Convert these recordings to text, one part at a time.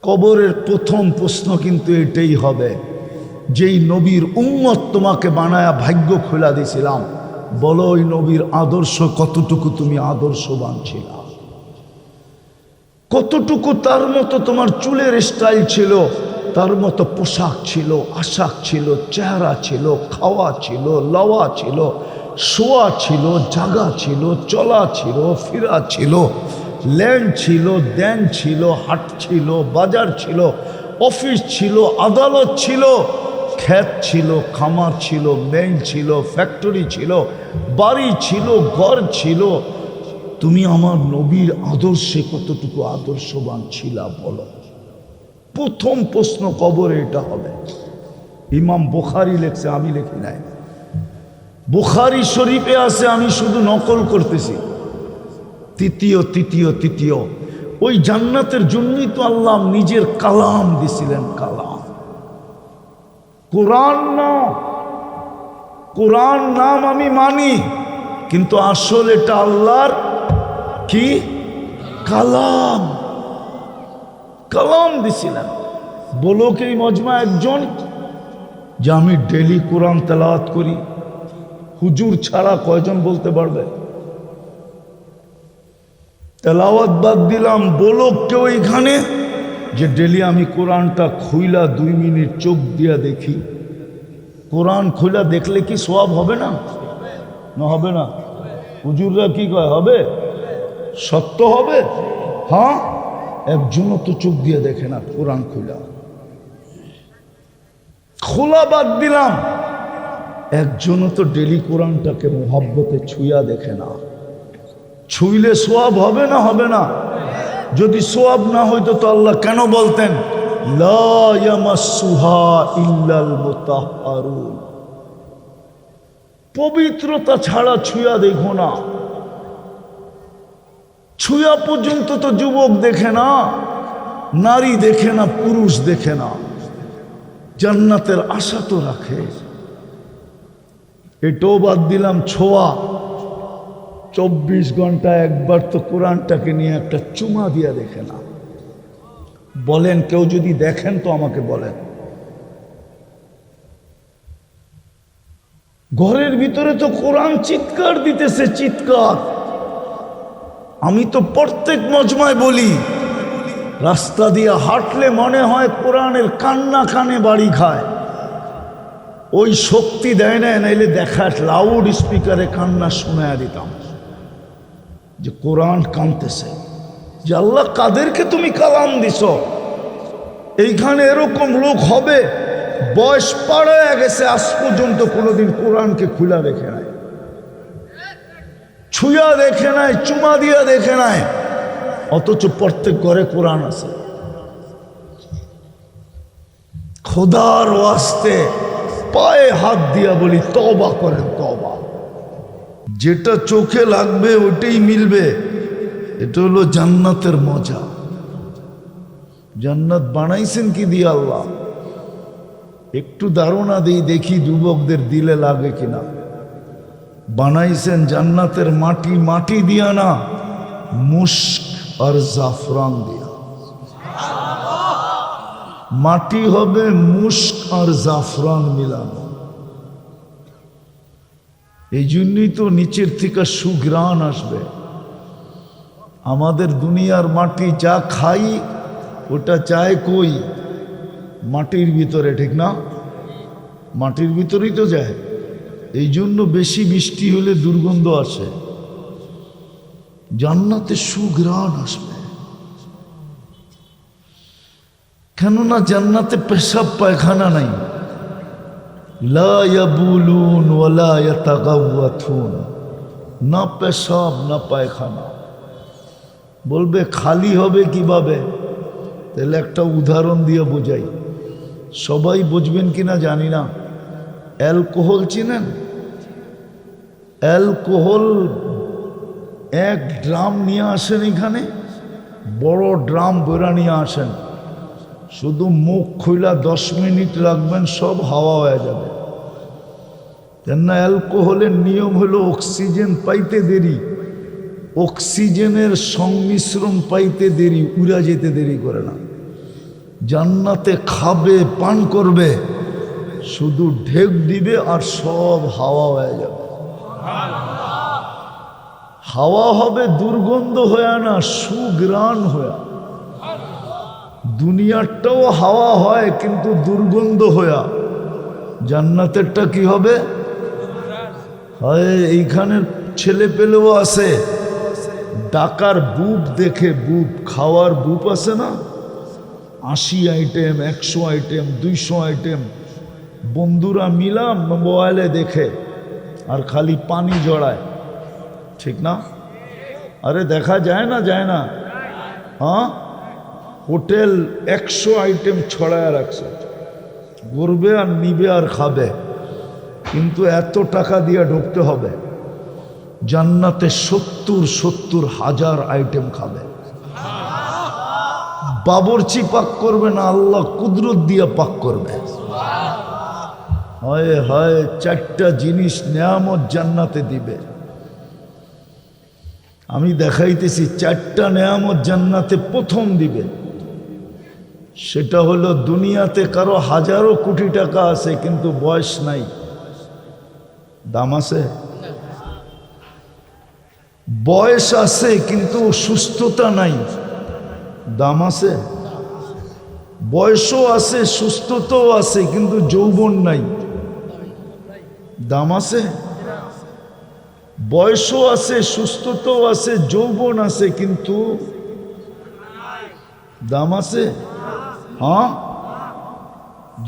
কবরের প্রথম প্রশ্ন কিন্তু এটাই হবে, যেই নবীর উম্মত তোমাকে বানায়া ভাগ্য খোলা দিয়েছিলাম, বলো ওই নবীর আদর্শ কতটুকু তুমি আদর্শবান ছিলা, কতটুকু তার মতো তোমার চুলের স্টাইল ছিল, তার মতো পোশাক ছিল, আশাক ছিল, চেহারা ছিল, খাওয়া ছিল, লওয়া ছিল, শোয়া ছিল, জাগা ছিল, চলা ছিল, ফিরা ছিল, ল্যান্ড ছিল, দেন ছিল, হাট ছিল, বাজার ছিল, অফিস ছিল, আদালত ছিল, ক্ষেত ছিল, খামার ছিল, মেইল ছিল, ফ্যাক্টরি ছিল, বাড়ি ছিল, ঘর ছিল। তুমি আমার নবীর আদর্শে কতটুকু আদর্শবান ছিলা বলো। প্রথম প্রশ্ন কবরে এটা হবে। ইমাম বুখারী লেখছে, আমি লিখি নাই, বুখারী শরীফে আছে, আমি শুধু নকল করতেছি। তৃতীয় ওই জান্নাতের জন্যই তো আল্লাহ নিজের কালাম দিছিলেন। কালাম, কোরআন না, কোরআন নাম আমি মানি, কিন্তু আসল এটা আল্লাহর কি কালাম। কালাম দিছিলেন। বলো কি এই মজমা একজন যে আমি ডেলি কোরআন তেলাওয়াত করি? হুজুর ছাড়া কয়জন বলতে পারবে? তেলাওয়াত বাদ দিলাম, বলো কেউ এখানে যে ডেলি আমি কোরআনটা খুইলা 2 মিনিট চোখ দিয়া দেখি? কোরআন খুইলা দেখলে কি সওয়াব হবে না? না হবে না? হুজুররা কি কয় হবে? সত্য হবে? হ্যাঁ, একজনও তো চোখ দিয়ে দেখে না কোরআন খুইলা। খোলা বাদ দিলাম, একজনও তো ডেলি কোরআনটাকে মোহাব্বতে ছুঁয়া দেখে না। ছুঁইলে সোয়াব হবে না? হবে না? যদি সোয়াব না হইতো তো আল্লাহ কেন বলতেন লা ইয়ামাসসুহা ইল্লাল মুতাহহারুন? পবিত্রতা ছাড়া ছুঁয়া দেখো না। ছুঁয়া পর্যন্ত তো যুবক দেখে না, নারী দেখে না, পুরুষ দেখে না, জান্নাতের আশা তো রাখে। এটাও বাদ দিলাম, ছোঁয়া। 24 ঘন্টা একবার তো কোরআনটাকে নিয়ে একটা চুমা দিয়া দেখে না। বলেন, কেউ যদি দেখেন তো আমাকে বলেন। ঘরের ভিতরে তো কোরআন চিৎকার দিতেছে, চিৎকার। আমি তো প্রত্যেক মজমায় বলি, রাস্তা দিয়ে হাঁটলে মনে হয় কোরআনের কান্না কানে বাড়ি খায়। ওই শক্তি দেয় না, নাইলে দেখা লাউড স্পিকারে কান্না শোনায়া দিতাম যে কোরআন কাঁদতেছে, যে আল্লাহ কাদেরকে তুমি কালাম দিছ। এইখানে এরকম লোক হবে বয়স পার হয়ে গেছে, আজ পর্যন্ত কোনোদিন কোরআনকে খুলা দেখে নাই, ছুঁয়া দেখে নাই, চুমা দিয়া দেখে নাই, অথচ প্রত্যেক ঘরে কোরআন আছে। খোদার ওয়াস্তে পায়ে হাত দিয়া বলি, তওবা করেন, তওবা। যেটা চোখে লাগবে ওটাই মিলবে। এটা হলো জান্নাতের মজা। জান্নাত বানাইছেন কি দিয়ে আল্লাহ? একটু ধারণা দিই, দেখি যুবকদের দিলে লাগে কিনা। বানাইছেন জান্নাতের মাটি, মাটি দিয়া না, মুস্ক আর জাফরান দিয়া। মাটি হবে মুস্ক আর জাফরান মিলানো। এই জন্যই তো নিচের থেকে সুঘ্রাণ আসবে। আমাদের দুনিয়ার মাটি যা খাই ওটা চায় কই? মাটির ভিতরে, ঠিক না? মাটির ভিতরেই তো যায়। এই জন্য বেশি বৃষ্টি হলে দুর্গন্ধ আসে। জান্নাতে সুঘ্রাণ আসবে, কেননা জান্নাতে পেশাব পায়খানা নাই। লা ইয়াবুলুন ওয়ালা ইয়াতাগাওয়াতুন, না পেশাব না পায়খানা। বলবে খালি হবে কিভাবে? তাহলে একটা উদাহরণ দিয়ে বোঝাই, সবাই বুঝবেন কিনা জানি না। অ্যালকোহল চিনেন? অ্যালকোহল 1 ড্রাম নিয়ে আসেন, এখানে বড় ড্রাম বেরা নিয়ে আসেন, শুধু মুখ খুইলা 10 মিনিট রাখবেন, সব হাওয়া হয়ে যাবে। কেননা অ্যালকোহলের নিয়ম হলো অক্সিজেন পাইতে দেরি, অক্সিজেনের সংমিশ্রণ পাইতে দেরি, উড়া যেতে দেরি করে না। জান্নাতে খাবে, পান করবে, শুধু ঢেক দিবে আর সব হাওয়া হয়ে যাবে। হাওয়া হবে দুর্গন্ধ হয়ে না, সুগ্রাণ হয়ে। দুনিয়ারটাও হাওয়া হয় কিন্তু দুর্গন্ধ হয়ে, জান্নাতেরটা কি হবে? হয় এইখানের ছেলে পেলেও আছে, ডাকার বুপ দেখে, বুপ খাওয়ার বুপ আছে না, 80 আইটেম, 100 আইটেম, 200 আইটেম, বন্ধুরা মিলাম মোবাইলে দেখে আর খালি পানি জড়ায়, ঠিক না? আরে দেখা যায় না, যায় না? হ্যাঁ, হোটেল 100 আইটেম ছড়ায় রাখছে, ঘুরবে আর নিবে আর খাবে, কিন্তু এত টাকা দিয়ে ঢুকতে হবে। জান্নাতে 70 হাজার আইটেম খাবে। বাবরচি পাক করবে না, আল্লাহ কুদরত দিয়ে পাক করবে। হয় হয় 4টা জিনিস নেয়ামত জান্নাতে দিবে। আমি দেখাইতেছি 4টা নেয়ামত জান্নাতে প্রথম দিবে। সেটা হলো, দুনিয়াতে কারো হাজারো কোটি টাকা আছে কিন্তু বয়স নাই, দাম আছে? বয়স আছে কিন্তু সুস্থতা নাই, দাম আছে? বয়সও আছে, সুস্থতাও আছে কিন্তু যৌবন নাই, দাম আছে? বয়সও আছে, সুস্থতাও আছে, যৌবন আছে কিন্তু দাম আছে? হ্যাঁ,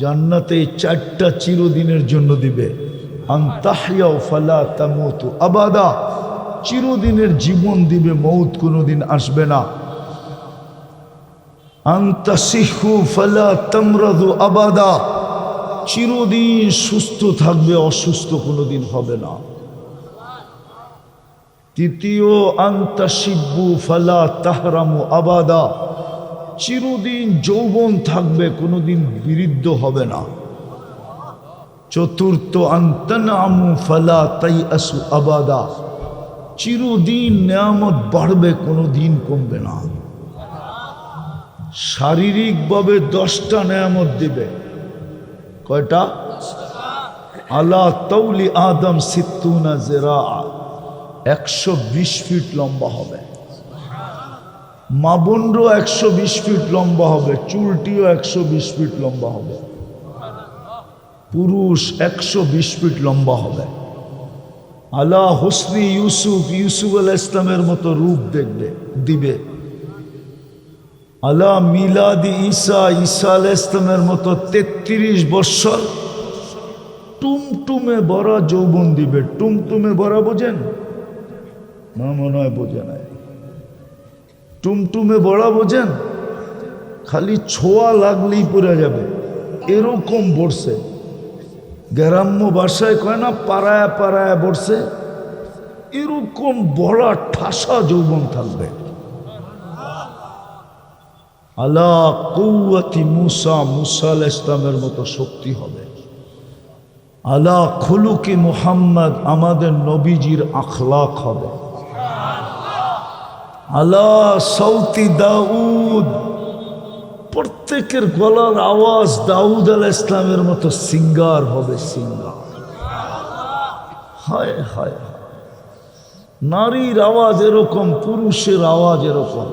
জান্নাতে 4টা চিরদিনের জন্য দিবে। আনতাহইয়া ফালা তামুতু আবাদা, চিরদিনের জীবন দিবে, মৌত কোনোদিন আসবে না। আনতাসিহু ফালা তামরাদু আবাদা, চিরদিন সুস্থ থাকবে, অসুস্থ কোনোদিন হবে না। তৃতীয়, আনতাশিব্বু ফালা তাহরামু আবাদা, চিরদিন যৌবন থাকবে, কোনোদিন বিরুদ্ধ হবে না। চতুর্থ, আনতানামু ফালা তাইআসু আবাদা, চিরদিন নেয়ামত বাড়বে, কোনোদিন কমবে না। শারীরিকভাবে 10টা নেয়ামত দিবে। কয়টা? আলা তাউলি আদম 60 জিরা, 120 ফিট লম্বা হবে। মা বোনরও 120 ফিট লম্বা হবে, চুলটিও 120 ফিট লম্বা হবে। পুরুষ 120 ফিট লম্বা হবে। আলা হুসনি ইউসুফ, ইউসুফ আলাইহিস ইসলামের মতো রূপ দেখবে, দিবে। আলা মিলাদি ঈসা, ঈসা আলাইহিস ইসলামের মতো 33 বছর টুমটুমে ভরা যৌবন দিবে। টুমটুমে ভরা বোঝেন না? মনে হয় বোঝে নাই। টুমটুমে ভরা বোঝেন? খালি ছোঁয়া লাগলেই পড়ে যাবে, এরকম বসছে। গ্রাম্য ভাষায় কয় না, পাড়ায় পাড়ায় বসছে, এরকম বড় ঠাসা যৌবন থাকবে। আলা কুওয়াতি মুসা, মুসা আলাইহিস ইসলামের মতো শক্তি হবে। আলা খুলুকি মুহাম্মদ, আমাদের নবীজির আখলাক হবে। আলা সৌতি দাউদ, প্রত্যেকের গলার আওয়াজ দাউদ আলাইহিস ইসলামের মতো সিঙ্গার হবে, সিঙ্গার। হায় হায়, নারীর আওয়াজ এরকম, পুরুষের আওয়াজ এরকম।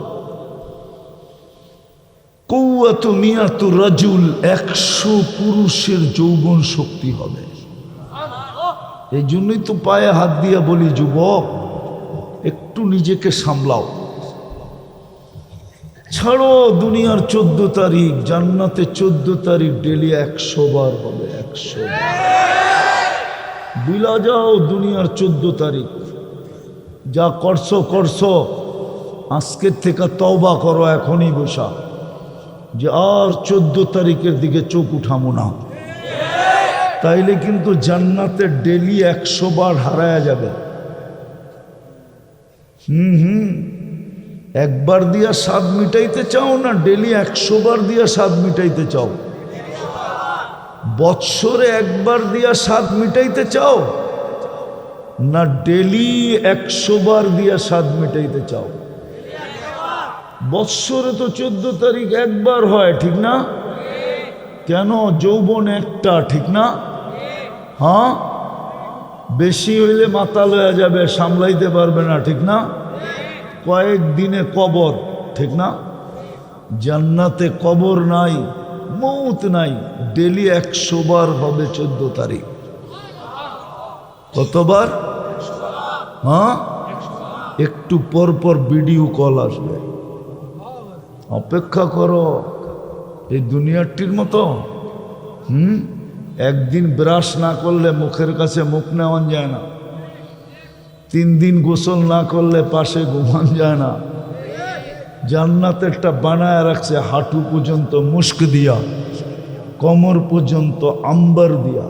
কুওয়াতু মিয়াতু রাজুল, 100 পুরুষের যৌবন শক্তি হবে। এই জন্যই তো পায়ে হাত দিয়া বলি, যুবক একটু নিজেকে সামলাও, ছাড়ো দুনিয়ার 14 তারিখ, জান্নাতে 14 তারিখ ডেলি 100 বার হবে, 100 বার। বিলা যাও দুনিয়ার 14 তারিখ, যা করছো করছো, আজকের থেকে তওবা করো এখনই বসা, যে আর 14 তারিখের দিকে চোখ উঠামো না। তাইলে কিন্তু জান্নাতে ডেলি 100 বার হারায়া যাবে। একবার দিয়া স্বাদ মিটাইতে চাও না ডেলি 100 বার দিয়া স্বাদ মিটাইতে চাও? বৎসরে একবার দিয়া স্বাদ মিটাইতে চাও না ডেলি 100 বার দিয়া স্বাদ মিটাইতে চাও? বৎসরে তো 14 তারিখ একবার হয়, ঠিক না? কেন? যৌবন একটা, ঠিক না? হ্যাঁ, বেশি হইলে মাতাল হয়ে যাবে, সামলাইতে পারবে না, ঠিক না? কয়েকদিনে কবর, ঠিক না? জান্নাতে কবর নাই, মৌত নাই, ডেলি 100 বার হবে 14 তারিখ। কতবার? হ্যাঁ, একটু পর পর ভিডিও কল আসবে, অপেক্ষা করো। এই দুনিয়াটির মতো একদিন ব্রাশ না করলে মুখের কাছে মুখ নেওয়ান যায় না, 3 দিন গোসল না করলে পাশে ঘুমান যায় না। জান্নাতে একটা বানায় রাখছে, হাঁটু পর্যন্ত মুস্ক দিয়া, কোমর পর্যন্ত আম্বার দিয়া,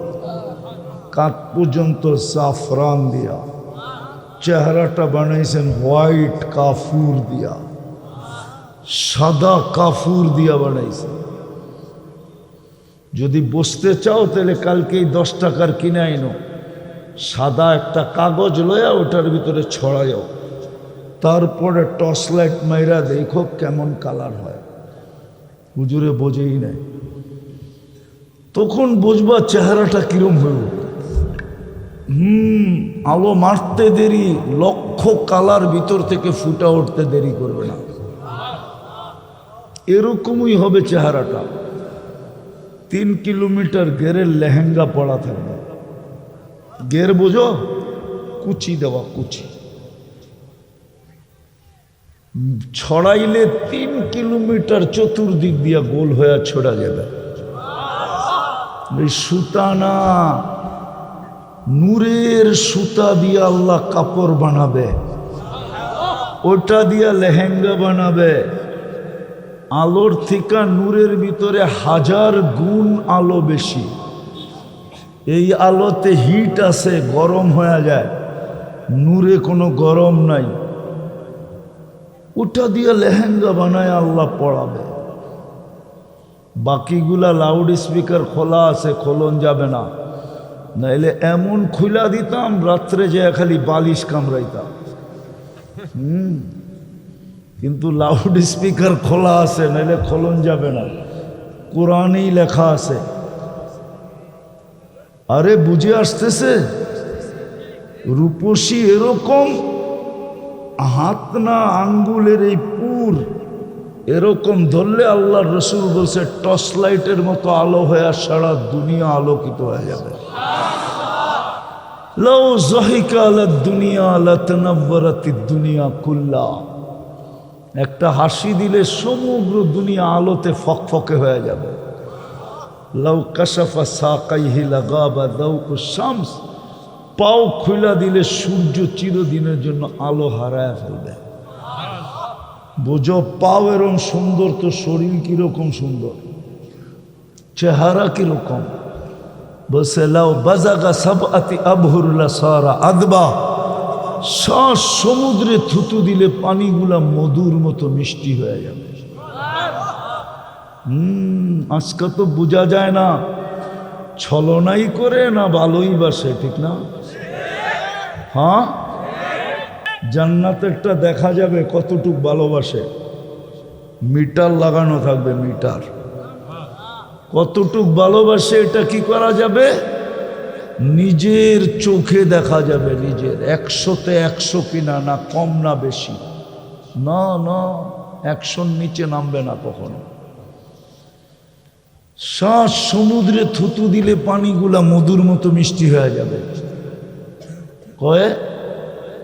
কাঁধ পর্যন্ত জাফরান দিয়া, চেহারাটা বানাইছেন হোয়াইট কাফুর দিয়া, সাদা কাফুর দিয়া বানাইছে। যদি বসতে চাও তাহলে কালকেই 10 টাকার কিনে আইনো, সাদা একটা কাগজ লয়া ওটার ভিতরে ছড়াইও, তারপরে টর্চ লাইট মাইরা দেখো কেমন কালার হয়। হুজুরে বোঝেই নাই, তখন বুঝবা চেহারাটা কিরম হইল। আলো মারতে দেরি, লক্ষ কালার ভিতর থেকে ফুটা উঠতে দেরি করবে না। এরকমই হবে চেহারাটা। 3 কিলোমিটার গেরের লেহেঙ্গা পড়া থাকবে। গের বোঝো? কুচি দেওয়া, কুচি ছড়াইলে 3 কিলোমিটার চতুর্দিক দিয়া গোল হয়ে ছড়া যাবে। এই সুতা না, নূরের সুতা দিয়ে আল্লাহ কাপড় বানাবে, ওটা দিয়া লেহেঙ্গা বানাবে। আলোর থেকে নূরের ভিতরে 1000 গুণ আলো বেশি। এই আলোতে হিট আছে, গরম হয়ে যায়, নূরে কোনো গরম নাই। ওটা দিয়ে লেহেঙ্গা বানায় আল্লাহ পড়াবে। বাকিগুলা লাউড স্পিকার খোলা আছে, খোলন যাবে না, নাইলে এমন খুলা দিতাম রাত্রে যে খালি বালিশ কামড়াইতাম। কিন্তু লাউড স্পিকার খোলা আছে, নাইলে খোলন যাবে না, কোরআনেই লেখা আছে। আরে বুঝে আসতেছে? রূপসী এরকম হাত না আঙ্গুলের এই পুর এরকম ধরলে আল্লাহর রসুল বলছে টর্চ লাইটের মতো আলো হয়ে সারা দুনিয়া আলোকিত হয়ে যাবে। লাউ যাহিকা আলাদ দুনিয়া লাতানাওয়ারাতিদ দুনিয়া কুল্লা। একটা হাসি দিলে সমগ্র দুনিয়া আলোতে ফকফকে হয়ে যাবে। লাউ কাশাফা সাকাইহি লাগাবা দাউকু শামস। পাও খুলা দিলে সূর্য চিরদিনের জন্য আলো হারায় ফেলবে। বোঝো, পাও এরকম সুন্দর তো শরীর কিরকম সুন্দর, চেহারা কিরকম। বলছে লাউ বাজাগা সাবআতি আবহুরুল্লাহ সারা আদবা। শ্বাস সমুদ্রে থুতু দিলে পানিগুলা মধুর মতো মিষ্টি হয়ে যাবে। আজকে তো বোঝা যায় না ছলনাই করে না ভালোই বাসে, ঠিক না? হ্যাঁ, জান্নাতেরটা দেখা যাবে কতটুক ভালোবাসে। মিটার লাগানো থাকবে, মিটার কতটুক ভালোবাসে এটা কি করা যাবে? নিজের চোখে দেখা যাবে। নিজের 100-তে 100 কিনা, না কম না বেশি, না না 100-র নিচে নামবে না কখনো। শ্বাস সমুদ্রে থুতু দিলে পানিগুলা মধুর মতো মিষ্টি হয়ে যাবে। কয়ে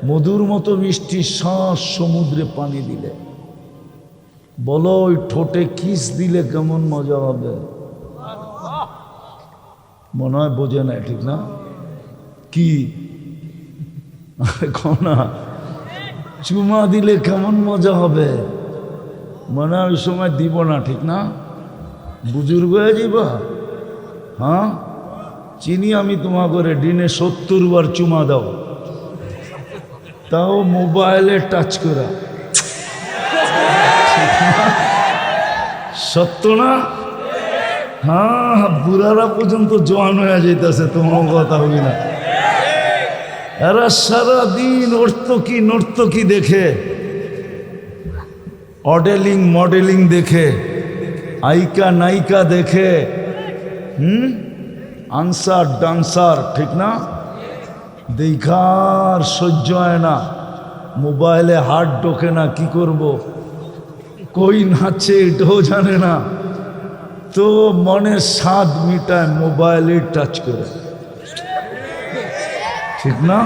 মধুর মতো মিষ্টি শ্বাস সমুদ্রে পানি দিলে। বলো ওই ঠোঁটে কিস দিলে কেমন মজা হবে? মনে হয় বোঝে না, ঠিক না? কি না চুমা দিলে কেমন মজা হবে? মনে হয় ওই সময় দিব না, ঠিক না? বুজুর্গ হয়ে যাইবা। হ্যাঁ, চিনি আমি তোমা করে দিনে 70 বার চুমা দাও, তাও মোবাইলে টাচ করা। সত্য না? হ্যাঁ, বুড়ারা পর্যন্ত জোয়ান হয়ে যাইতেছে, তোমার কথা হবি না। এরা সারাদিন নর্তকী দেখে অডেলিং মডেলিং দেখে, আইকা নায়িকা দেখে, আনসার ডান্সার, ঠিক না? দেখার সহ্য হয় না, মোবাইলে হাত ঢোকে না, কি করব, কই নাচে এটাও জানে না, তো মনের স্বাদ মিটায় মোবাইলে টাচ করে, ঠিক না?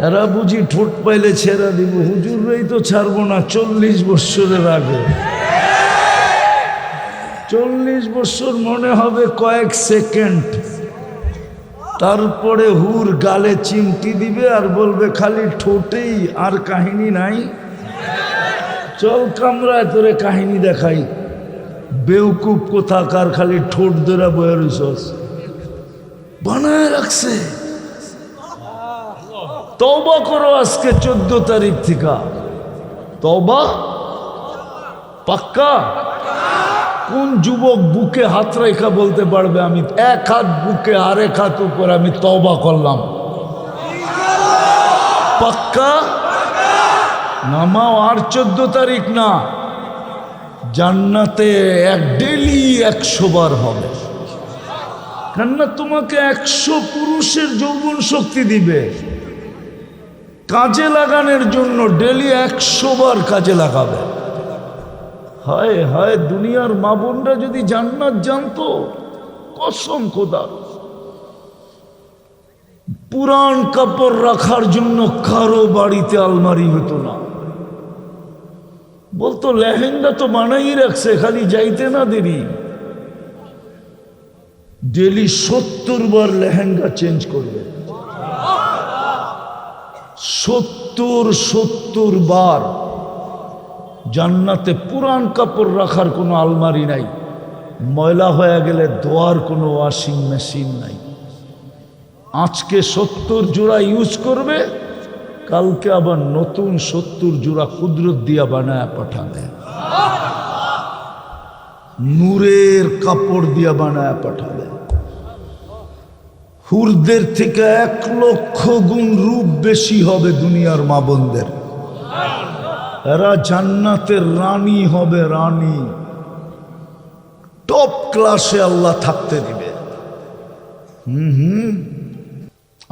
এরা বুঝি ঠোঁট পাইলে ছেড়া দিব, হুজুররাই তো ছাড়বো না 40 বৎসরের আগে। 40 বৎসর মনে হবে কয়েক সেকেন্ড, তারপরে হুর গালে চিমটি দিবে আর বলবে খালি ঠোঁটেই, আর কাহিনী নাই। চল কামরায় তোরে কাহিনী দেখাই, বেউকুব কোথাকার, খালি ঠোঁট ধরে বয়ে রইছস, বানায় রাখছে। তওবা করো আজকে 14 তারিখ থেকে, তওবা পাক্কা। কোন যুবক বুকে হাত রেখা বলতে পারবে আমি এক হাত বুকে আরেক হাত উপর আমি তওবা করলাম? পাক্কা নামাও। আর 14 তারিখ না, জান্নাতে ডেলি 100 বার হবে। কেননা তোমাকে 100 পুরুষের যৌবন শক্তি দিবে কাজে লাগানোর জন্য, ডেলি 100 বার কাজে লাগাবে। হায় হায়, দুনিয়ার মা বোনরা যদি জান্নাত জানতো, কসম খোদার, পুরান কাপড় রাখার জন্য কারো বাড়িতে আলমারি হতো না। বলতো লেহেঙ্গা তো বানাই রাখছে, খালি যাইতে না দেরি। ডেলি 70 বার লেহেঙ্গা চেঞ্জ করবে, 70 বার। জান্নাতে পুরান কাপড় রাখার কোনো আলমারি নাই, ময়লা হয়ে গেলে ধোয়ার কোনো ওয়াশিং মেশিন নাই। আজকে 70 জোড়া ইউজ করবে, কালকে আবার নতুন 70 জোড়া কুদরত দিয়া বানায় পাঠাবে, নূরের কাপড় দিয়া বানায় পাঠাবে। হুরদের থেকে 1 লক্ষ গুণ রূপ বেশি হবে দুনিয়ার মা বোনদের। এরা জান্নাতের রানী হবে, রানী। টপ ক্লাসে আল্লাহ থাকতে দিবে।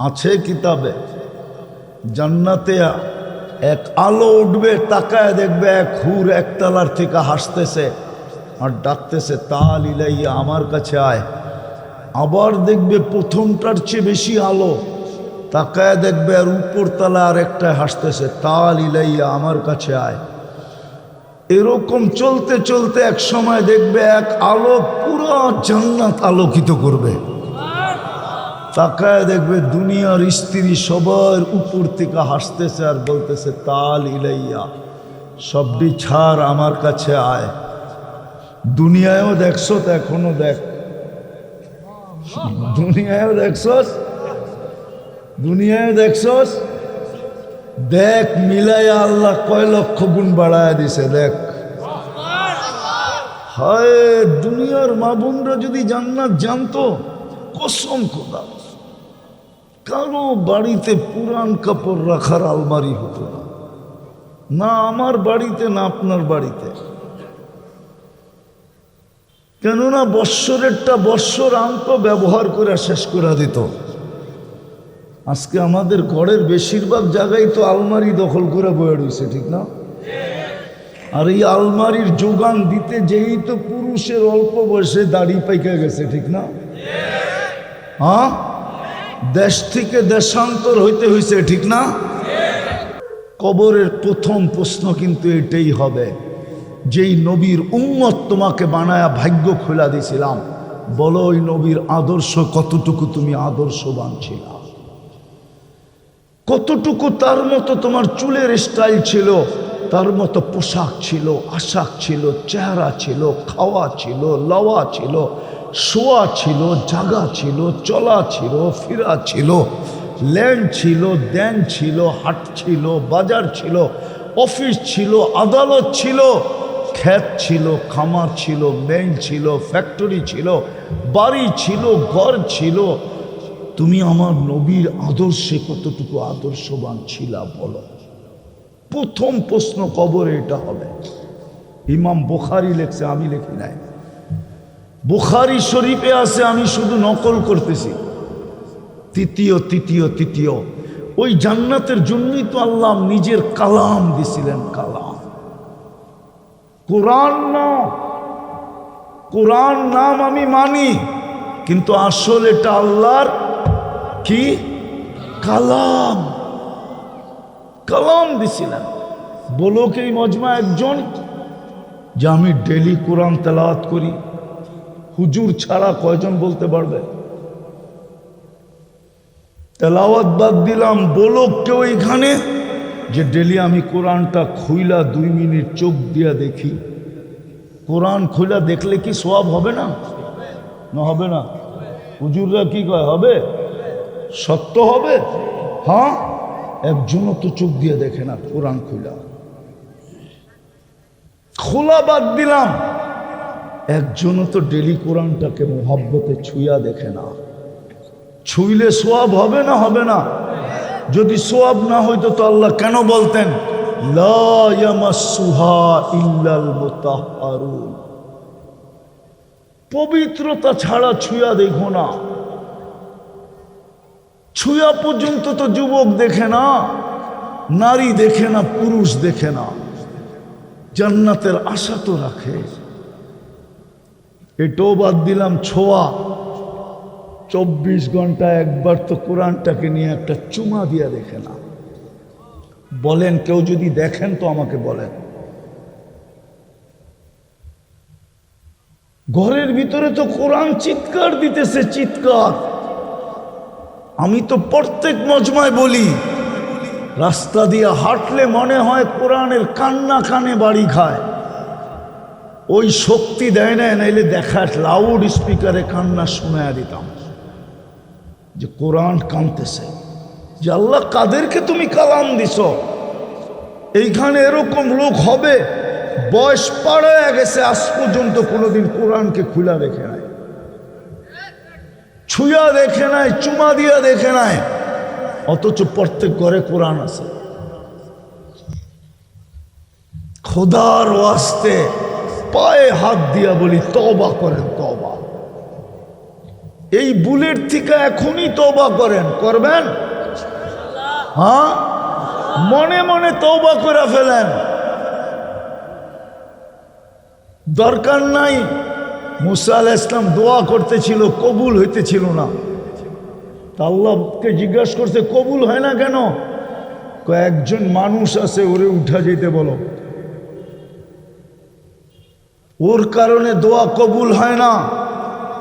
আছে কিতাবে, জান্নাতে এক আলো উঠবে, তাকায় দেখবে এক হুর একতলার থেকে হাসতেছে আর ডাকতেছে, তাল ইলাইয়া, আমার কাছে আয়। আবার দেখবে প্রথমটার চেয়ে বেশি আলো, তাকায় দেখবে আর উপর তলা আর একটা হাসতেছে, তাল ইলাইয়া, আমার কাছে আয়। এরকম চলতে চলতে এক সময় দেখবে এক আলো পুরো জান্নাত আলোকিত করবে। তাকায় দেখবে দুনিয়ার স্ত্রী সবার উপর থেকে হাসতেছে আর বলতেছে, তাল ইলাইয়া, সবটি ছাড়, আমার কাছে আয়। দুনিয়ায়ও দেখছো, এখনো দেখ, দুনিয়ায়ও দেখছস, দুনিয়ায় দেখছস, দেখ মিলাইয়া আল্লাহ কয় লক্ষ গুণ বাড়ায় দিছে, দেখ। হায়, দুনিয়ার মা বোনরা যদি জান্নাত জানতো, কসম খোদা, কারো বাড়িতে পুরান কাপড় রাখার আলমারি হতো না, না আমার বাড়িতে না আপনার বাড়িতে। কেননা বৎসরেরটা বৎসর আনতো, ব্যবহার করে শেষ করে দিত। আজকে আমাদের ঘরের বেশিরভাগ জায়গায় তো আলমারি দখল করে বয়ে রয়েছে, ঠিক না? আর এই আলমারির যোগান দিতে যেই তো পুরুষের অল্প বয়সে দাড়ি পাইকা গেছে, ঠিক না? হ্যাঁ, দেশ থেকে দেশান্তর হইতে হয়েছে, ঠিক না? কবরের প্রথম প্রশ্ন কিন্তু এটাই হবে, যেই নবীর উম্মত তোমাকে বানায়া ভাগ্য খোলা দিয়েছিলাম, বলো ওই নবীর আদর্শ কতটুকু তুমি আদর্শবান ছিল, কতটুকু তার মতো তোমার চুলের স্টাইল ছিল, তার মতো পোশাক ছিল, আশাক ছিল, চেহারা ছিল, খাওয়া ছিল, লওয়া ছিল, শোয়া ছিল, জাগা ছিল, চলা ছিল, ফিরা ছিল, ল্যান্ড ছিল, দেন ছিল, হাট ছিল, বাজার ছিল, অফিস ছিল, আদালত ছিল, ক্ষেত ছিল, খামার ছিল, মেইল ছিল, ফ্যাক্টরি ছিল, বাড়ি ছিল, ঘর ছিল। তুমি আমার নবীর আদর্শে কতটুকু আদর্শবান ছিলা বলো? প্রথম প্রশ্ন কবরে এটা হবে। ইমাম বুখারী লেখছে, আমি লিখি নাই। বুখারী শরীফে আছে, আমি শুধু নকল করতেছি। তৃতীয় ওই জান্নাতের জন্যই তো আল্লাহ নিজের কালাম দিছিলেন। কালাম, কোরআন না। কোরআন নাম আমি মানি, কিন্তু আসলে এটা আল্লাহর কি কালাম। কালাম দিছিলেন। বলো কি মজমা একজন যে আমি ডেলি কোরআন তেলাওয়াত করি? হুজুর ছাড়া কয়জন বলতে পারবে? তেলাওয়াত বাদ দিলাম, বলো কেউ এখানে যে ডেলি আমি কোরআনটা খুইলা 2 মিনিট চোখ দিয়া দেখি? কোরআন খুইলা দেখলে কি সওয়াব হবে না? না হবে না? হুজুররা কি কয় হবে? সত্য হবে? হ্যাঁ, একজনও তো চোখ দিয়ে দেখে না কোরআন খুইলা। খোলা বাদ দিলাম, একজনও তো ডেলি কোরআনটাকে মোহাব্বতে ছুঁয়া দেখে না। ছুঁইলে সোয়াব হবে না? হবে না? যদি সোয়াব না হইতো তো আল্লাহ কেন বলতেন লা ইয়ামাসসুহা ইল্লাল মুতাহহারুন? পবিত্রতা ছাড়া ছুঁয়া দেখো না। ছুঁয়া পর্যন্ত তো যুবক দেখে না, নারী দেখে না, পুরুষ দেখে না। জান্নাতের আশা তো রাখে। এটাও বাদ দিলাম, ছোঁয়া। 24 ঘন্টা একবার তো কোরআনটাকে নিয়ে একটা চুমা দিয়া দেখে না। বলেন, কেউ যদি দেখেন তো আমাকে বলেন। ঘরের ভিতরে তো কোরআন চিৎকার দিতেছে, চিৎকার। আমি তো প্রত্যেক মজমায় বলি, রাস্তা দিয়ে হাঁটলে মনে হয় কোরআনের কান্না কানে বাড়ি খায়। ওই শক্তি দেয় না, নাইলে দেখা লাউড স্পিকারে কান্না শোনায় দিতাম যে কোরআন কাঁদতেছে। যে আল্লাহ, কাদেরকে তুমি কালাম দিছ? এইখানে এরকম লোক হবে বয়স পার হয়ে গেছে, আজ পর্যন্ত কোনোদিন কোরআনকে খুলা দেখে নাই, ছুঁয়া দেখে নাই, চুমা দিয়া দেখে নাই, অথচ প্রত্যেক ঘরে কোরআন আছে। খোদার ওয়াস্তে পায়ে হাত দিয়া বলি, তওবা করেন, তওবা। এই বুলেট থেকে এখনই তওবা করেন, করবেন? হ্যাঁ, মনে মনে তওবা করে ফেলেন। দরকার নাই। মুসা আলাইহিস সালাম দোয়া করতেছিল, কবুল হইতেছিল না। আল্লাহকে জিজ্ঞাসা করছে, কবুল হয় না কেন? কয়েকজন মানুষ আছে, ওরে উঠা যেতে বলো, ওর কারণে দোয়া কবুল হয় না।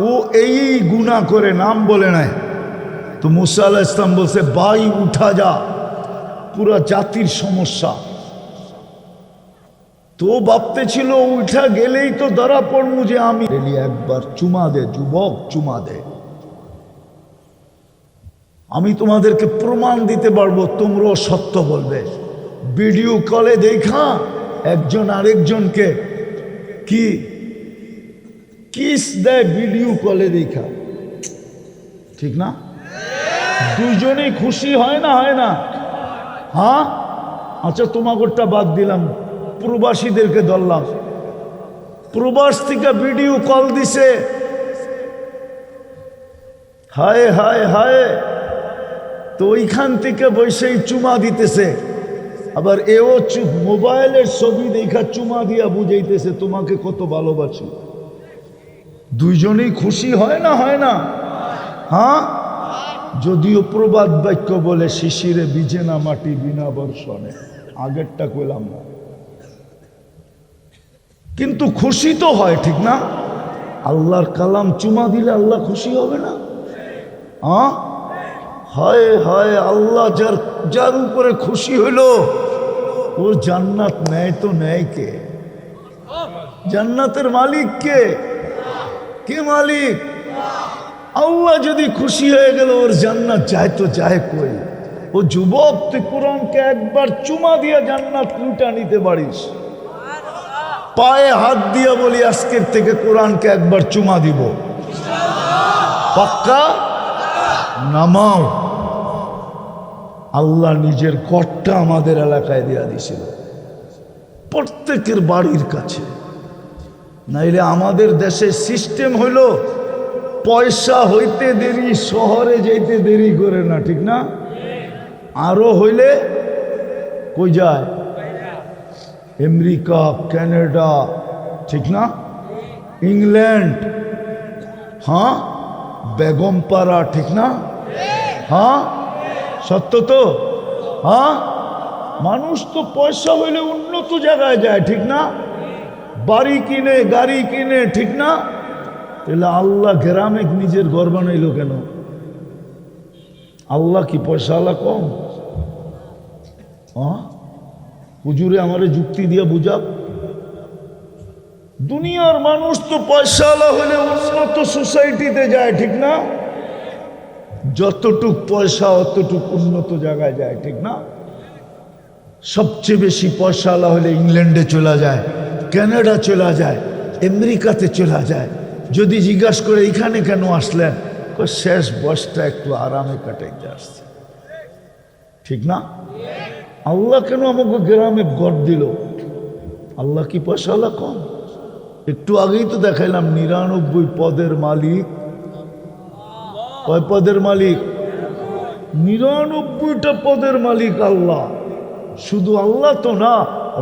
ও এই গুনাহ করে, নাম বলে নাই। তো মুসা আলাইহিস সালাম বলছে, ভাই উঠা যা, পুরা জাতির সমস্যা। তো ভাবতে ছিল উঠা গেলেই তো ধরা পড়মু যে আমি। একবার চুমা দে যুবক, চুমা দে। আমি তোমাদেরকে প্রমাণ দিতে পারবো, তোমরাও সত্য বলবে। ভিডিও কলে দেখা একজন আরেকজনকে কি কিস দেয়, ভিডিও কলে দেখা, ঠিক না? দুইজনেই খুশি হয় না? হয় না? হ্যাঁ, আচ্ছা তোমাগরটা বাদ দিলাম, প্রবাসীদেরকে ধরলাম। প্রবাস থেকে ভিডিও কল দিছে, হায় হায় হায়। তো ওইখান থেকে বসেই চুমা দিতেছে। আবার এও মোবাইলের ছবি দেখা চুমা দিয়া বুঝাইতেছে তোমাকে কত ভালোবাসি। দুইজনেই খুশি হয় না? হয় না? হ্যাঁ, যদিও প্রবাদ বাক্য বলে শিশিরে ভিজে না মাটি বিনা বর্ষণে, আগেরটা কইলাম না, কিন্তু খুশি তো হয়, ঠিক না? আল্লাহর কালাম চুমা দিলে আল্লাহ খুশি হবে না? হ্যাঁ, হায় হায়, আল্লাহ যার উপরে খুশি হইল ও জান্নাত নেয় তো নেয় কে? জান্নাতের মালিক কে? কে মালিক? আল্লাহ যদি খুশি হয়ে গেল, ওর জান্নাত যায় তো যায় কই? ও যুবক, তুই কোরআনকে একবার চুমা দিয়া জান্নাত লুটা নিতে পারিস। পায়ে হাত দিয়া বলি, আজকের থেকে কোরআনকে একবার চুমা দিব, পাক্কা? নামাও। আল্লাহ নিজের ঘরটা আমাদের এলাকায় দেয়া দিয়েছিল, প্রত্যেকের বাড়ির কাছে। নাইলে আমাদের দেশের সিস্টেম হইল পয়সা হইতে দেরি, শহরে যাইতে দেরি করে না, ঠিক না? আরো হইলে কই যায়? আমেরিকা, কানাডা, ঠিক না? ইংল্যান্ড, হ্যাঁ, বেগমপাড়া, ঠিক না? হ্যাঁ, সত্য তো? হ্যাঁ, মানুষ তো পয়সা হইলে উন্নত জায়গায় যায়, ঠিক না? বাড়ি কিনে, গাড়ি কিনে, ঠিক না? তাহলে আল্লাহ গ্রামে নিজের ঘর বানাইল কেন? আল্লাহ কি পয়সা আল্লাহ কম? হুজুরে আমারে যুক্তি দিয়ে বুঝাব। দুনিয়ার মানুষ তো পয়সা আল্লাহ হলে উন্নত সোসাইটিতে যায়, ঠিক না? যতটুক পয়সা অতটুক উন্নত জায়গায় যায়, ঠিক না? সবচেয়ে বেশি পয়সা আল্লাহ হলে ইংল্যান্ডে চলে যায়, কানাডা চলে যায়, আমেরিকাতে চলে যায়। যদি জিজ্ঞাসা করে এখানে কেন আসলেন, শেষ বয়সটা একটু আরামে কাটাইতে আসছে, ঠিক না? আল্লাহ কেন আমাকে গ্রামে ঘর দিল? আল্লাহ কি পয়সা আল্লাহ কম? একটু আগেই তো দেখাইলাম 99 পদের মালিক। কয় পদের মালিক? 99টা পদের মালিক আল্লাহ। শুধু আল্লাহ তো না,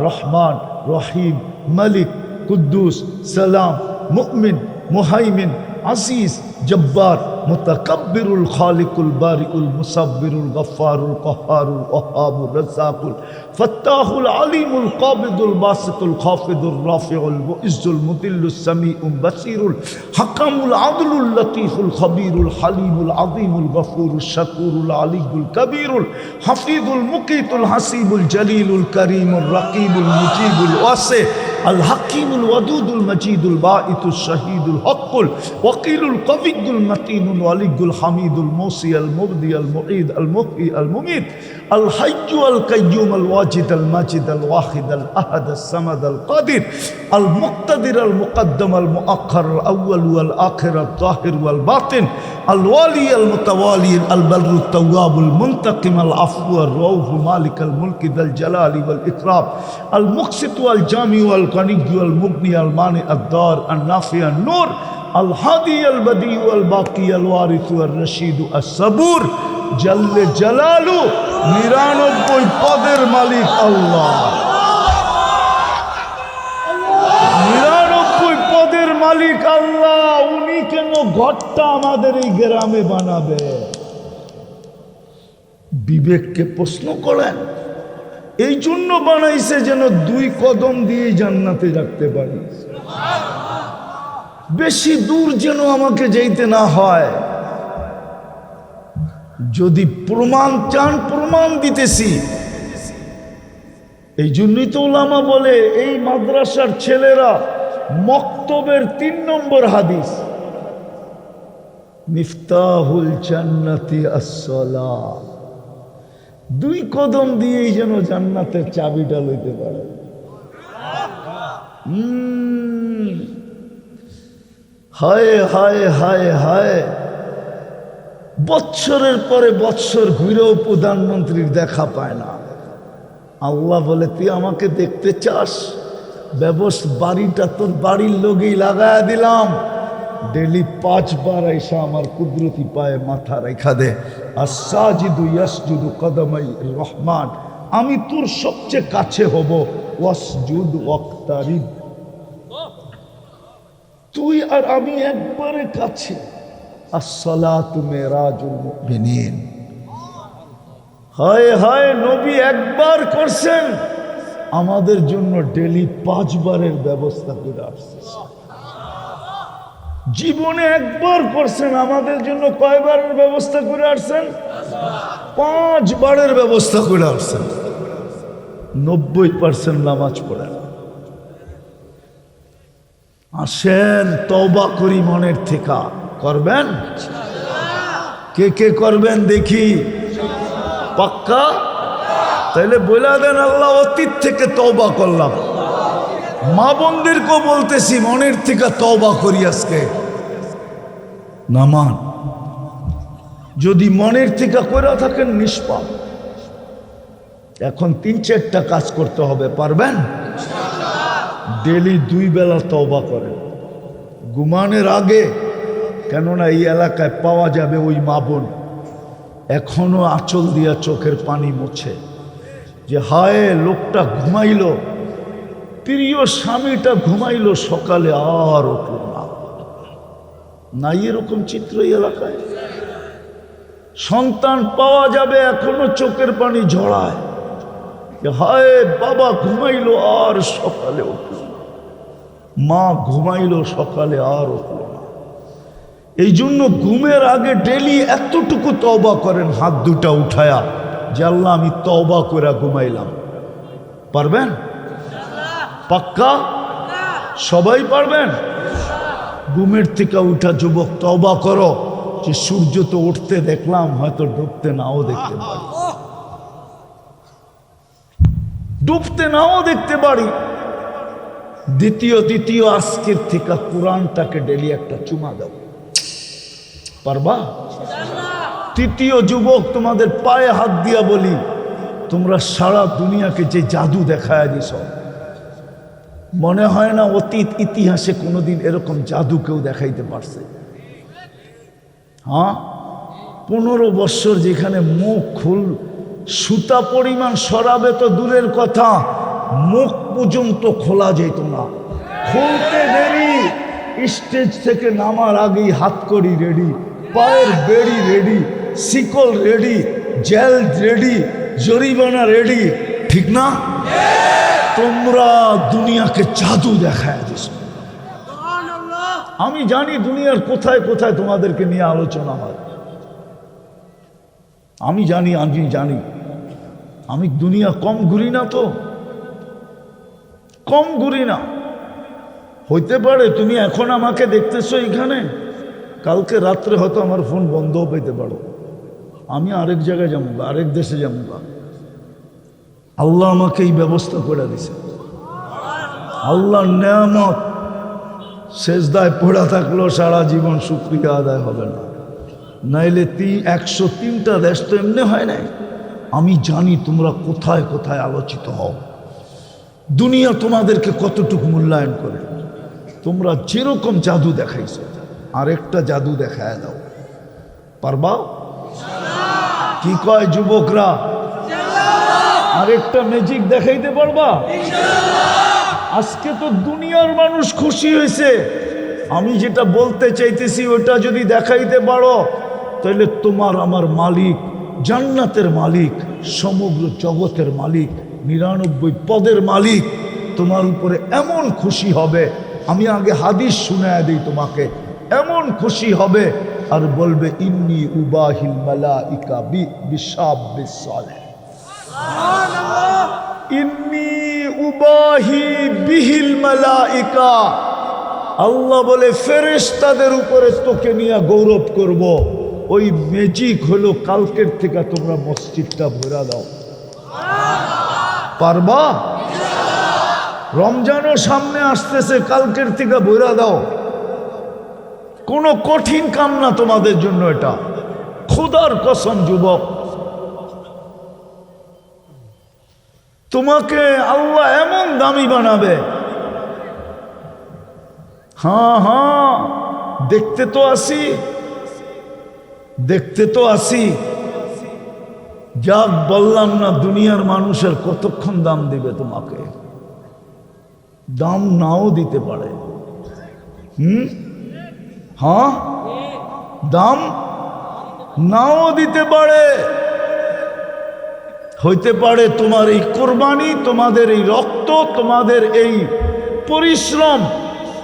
রহমান, রহিম, মালিক, কুদ্দুস, সালাম, মুমিন, মুহাইমিন, আসিস, জব্বার, মুতাকাব্বিরুল, খালিকুল, বারিকুল, মুসাব্বিরুল, গফফারুল, কহারুল, ওহাবুল, রাজ্জাকুল, ফাত্তাহুল, আলিমুল, কাবিদুল, বাসিতুল, খাফিদুল, রাফিউল, মুইজ্জুল, মুদিল্লুস, সামিউল, বাসিরুল, হাকামুল, আদলুল, লতীফুল, খবীরুল, হালিমুল, আযীমুল, গফুরুল, শাকুরুল, আলিয়ুল, কবীরুল, হাফিজুল, মুকিতুল, হাসিবুল, জলিলুল, করিমুল, রকিবুল, মুজিবুল, ওয়াসি, আল হাকিমুল, ওয়াদুদুল, মজিদুল, বাঈতুল, শহীদুল, হকুল, ওয়াকিলুল, কবিয়ুল, মতিনুল, ওয়ালিয়ুল, হামিদুল, মুসি, আল মুবদি, আল মুঈদ, আল মুহয়ি, আল মুমীত, আল হাইয়্যু, আল কাইয়্যুম, আল ওয়াজিদ, আল মাজিদ, আল ওয়াহিদ, আল আহাদ, আল সামাদ, আল কাদির, আল মুক্তাদির, আল মুকদ্দম, আল মুআখ্খার, আল আউয়াল, আল আখির, আল যাহির, আল বাতিন, আল ওয়ালি, আল মুতাওয়ালি, আল বাররু, আল তাওয়াব, আল মুনতাকিম, আল আফু, আল রাউফ, মালিক আল মুলক, যাল জালালি ওয়াল ইকরাম, আল মুকসিত, আল জামি, আল গনি, আল মুগনি, আল মানি, আদ দার, আল নাফি, আল নূর, আল হাদি, আল বদি, আল বাকি, আল ওয়ারিস, আল রশিদ, আল সবুর, জাল্লে জালালু, 99 পদের মালিক আল্লাহ। 99 পদের মালিক আল্লাহ। উনি কেন ঘরটা আমাদের এই গ্রামে বানাবে? বিবেককে প্রশ্ন করেন। এই জন্য বানাইছে যেন 2 কদম দিয়ে জান্নাতে রাখতে পারি। বেশি দূর যেন আমাকে যেতে না হয়। যদি প্রমাণ চান, প্রমাণ দিতেছি। এই জন্যই তো উলামা বলে এই মাদ্রাসার ছেলেরা মক্তবের 3 নম্বর হাদিস, মিফতাহুল জান্নাতি আস-সালাহ। 2 কদম দিয়েই যেন জান্নাতের চাবিটা লইতে পারে। হায় হায় হায় হায়, বৎসরের পরে বৎসর ঘুরেও প্রধানমন্ত্রীর দেখা পায় না। আল্লাহ বলে, তুই আমাকে দেখতে চাস? বাড়িটা তোর বাড়ির লোকেই লাগায়া দিলাম। ডেলি 5 বার এসে আমার কুদরতি পায়ে মাথা রেখা দে। আস-সাজিদু ইয়াসজুদু কদমাই রহমান, আমি তোর সবচেয়ে কাছে হব। ওয়াসজুদ ওয়াক্তারিব, তুই আর আমি একবারে কাছে। আসসালাতু মিরাজুল মুমিনিন। হায় হায়, নবী একবার করছেন, আমাদের জন্য ডেলি 5 বারের ব্যবস্থা করে আসছে। জীবনে একবার করছেন, আমাদের জন্য কয়বারের ব্যবস্থা করে আসছেন? 5 বারের ব্যবস্থা করে আসছেন। 90% নামাজ পড়েন। আসেন তওবা করি মনের থেকে। করবেন? কে কে করবেন দেখি? পাক্কা? তাইলে বলে দেন, আল্লাহ অতীত থেকে তওবা করলাম। মা বোনদেরকেও বলতেছি, মনের থেকে তওবা করি আজকে। নামান যদি মনের থেকে করে থাকেন নিষ্পাপ, এখন 3-4টা কাজ করতে হবে, পারবেন? ডেলি 2 বেলা তওবা করেন ঘুমানোর আগে, কেননা এই এলাকায় পাওয়া যাবে ওই মা বোন এখনো আঁচল দিয়া চোখের পানি মোছে যে হায় লোকটা ঘুমাইল, প্রিয় স্বামীটা ঘুমাইল, সকালে আর উঠল না। নাই এরকম চিত্র এই এলাকায়? সন্তান পাওয়া যাবে এখনো চোখের পানি ঝরায় যে হায় বাবা ঘুমাইল আর সকালে উঠল না, মা ঘুমাইল সকালে আর উঠল না। এই জন্য ঘুমের আগে ডেলি এতটুকু তওবা করেন, হাত দুটা উঠায়া যে আল্লাহ আমি তওবা করে ঘুমাইলাম। পারবেন? পাক্কা? সবাই পারবেন? ঘুমের থেকে উঠা যুবক তওবা করো যে সূর্য তো উঠতে দেখলাম, হয়তো ডুবতে নাও দেখতে পারি, ডুবতে নাও দেখতে পারি। দ্বিতীয় আজকের থেকে কোরআনটাকে ডেলি একটা চুমা দাও, পারবা? তৃতীয় যুবক তোমাদের পায়ে হাত দিয়া বলি, তোমরা সারা দুনিয়াকে যে জাদু দেখায় দিছ, মনে হয় না অতীত ইতিহাসে কোনোদিন এরকম জাদু কেউ দেখাইতে পারছে? হ্যাঁ, 15 বছর যেখানে মুখ খুল সুতা পরিমাণ সরাবে তো দূরের কথা, মুখ পর্যন্ত খোলা যেত না। খুলতে দেরি, স্টেজ থেকে নামার আগেই হাতকড়ি রেডি, পায়ের বেড়ি রেডি, শিকল রেডি, জেল রেডি, জরিমানা রেডি, ঠিক না? তোমরা দুনিয়াকে জাদু দেখায় দিস। আমি জানি দুনিয়ার কোথায় কোথায় তোমাদেরকে নিয়ে আলোচনা হয়, আমি জানি। আমি দুনিয়া কম ঘুরি না, তো কম ঘুরি না। হইতে পারে তুমি এখন আমাকে দেখতেছো এখানে, কালকে রাত্রে হয়তো আমার ফোন বন্ধও পেতে পারো, আমি আরেক জায়গায় যাবো, আরেক দেশে যাবো। আল্লাহ আমাকে এই ব্যবস্থা করে দিছে। আল্লাহর নেয়ামত, সেজদায় পড়া থাকলেও সারা জীবন শুকরিয়া আদায় হবে না। নাইলে 103টা দেশ তো এমনি হয় নাই। আমি জানি তোমরা কোথায় কোথায় আলোচিত হও, দুনিয়া তোমাদেরকে কতটুকু মূল্যায়ন করে। তোমরা যেরকম জাদু দেখাইছো, আরেকটা জাদু দেখায় দাও, পারবা? কি কয় যুবকরা? আরেকটা ম্যাজিক দেখাইতে পারবা? আজকে তো দুনিয়ার মানুষ খুশি হয়েছে। আমি যেটা বলতে চাইতেছি ওটা যদি দেখাইতে পারো, তাহলে তোমার আমার মালিক, জান্নাতের মালিক, সমগ্র জগতের মালিক, 99 পদের মালিক তোমার উপরে এমন খুশি হবে। আমি আগে হাদিস শুনায়া দিই তোমাকে, এমন খুশি হবে আর বলবে ইন্নী উবাহিল মালাইকা বিশাব্বিস সালেহ, ইন্নী উবাহি বিহিল মালাইকা। আল্লাহ বলে ফেরেশতাদের উপরে তোকে নিয়ে গৌরব করব। ওই ম্যাজিক হলো কালকের থেকে তোমরা মসজিদটা ভরা দাও, পারবা? রমজানও সামনে আসতেছে, কালকের থেকে ভরা দাও। কোনো কঠিন কাম না তোমাদের জন্য এটা, খোদার কসম যুবক। তোমাকে আল্লাহ এমন দামি বানাবে। হ্যাঁ, দেখতে তো আসি। যাক বললাম না, দুনিয়ার মানুষের কতক্ষণ দাম দিবে তোমাকে? দাম নাও দিতে পারে। হ্যাঁ, দাম নাও দিতে পারে। হইতে পারে তোমার এই কোরবানি, তোমাদের এই রক্ত, তোমাদের এই পরিশ্রম,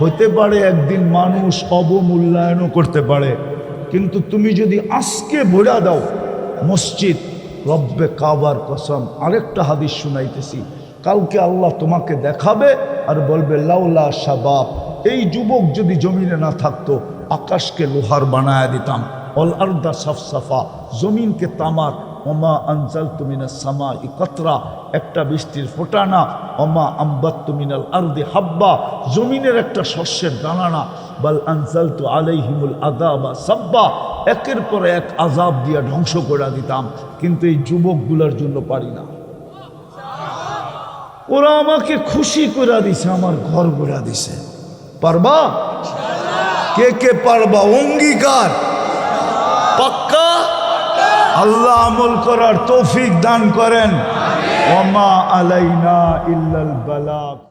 হইতে পারে একদিন মানুষ অবমূল্যায়নও করতে পারে। কিন্তু তুমি যদি আজকে ভরা দাও মসজিদ, রব্বে কাবার কসম, আরেকটা হাদিস শুনাইতেছি, কালকে আল্লাহ তোমাকে দেখাবে আর বলবে লাউলা শাবাব, এই যুবক যদি জমিনে না থাকতো আকাশকে লোহার বানায়া দিতাম, অল আরদা সাফসাফা, জমিনকে তামার, ওমা আনজালতু মিনাস সামাই কাতরা, একটা বৃষ্টির ফোঁটানা, ওমা আম্বাততু মিনাল আরদি হাব্বা, জমিনের একটা শস্যের দানা না, বাল আনজালতু আলাইহিমুল আযাবা সাব্বা, একের পর এক আযাব দিয়া ধ্বংস করে দিতাম। কিন্তু এই যুবকগুলোর জন্য পারি না। ওরা আমাকে খুশি করে দিছে, আমার ঘর ঘুরা দিছে। পারবা? কে কে পারবা? অঙ্গীকার পাক্কা? আল্লাহ আমল করার তৌফিক দান করেন। ওমা আলাইনা ইল্লাল বালাগ।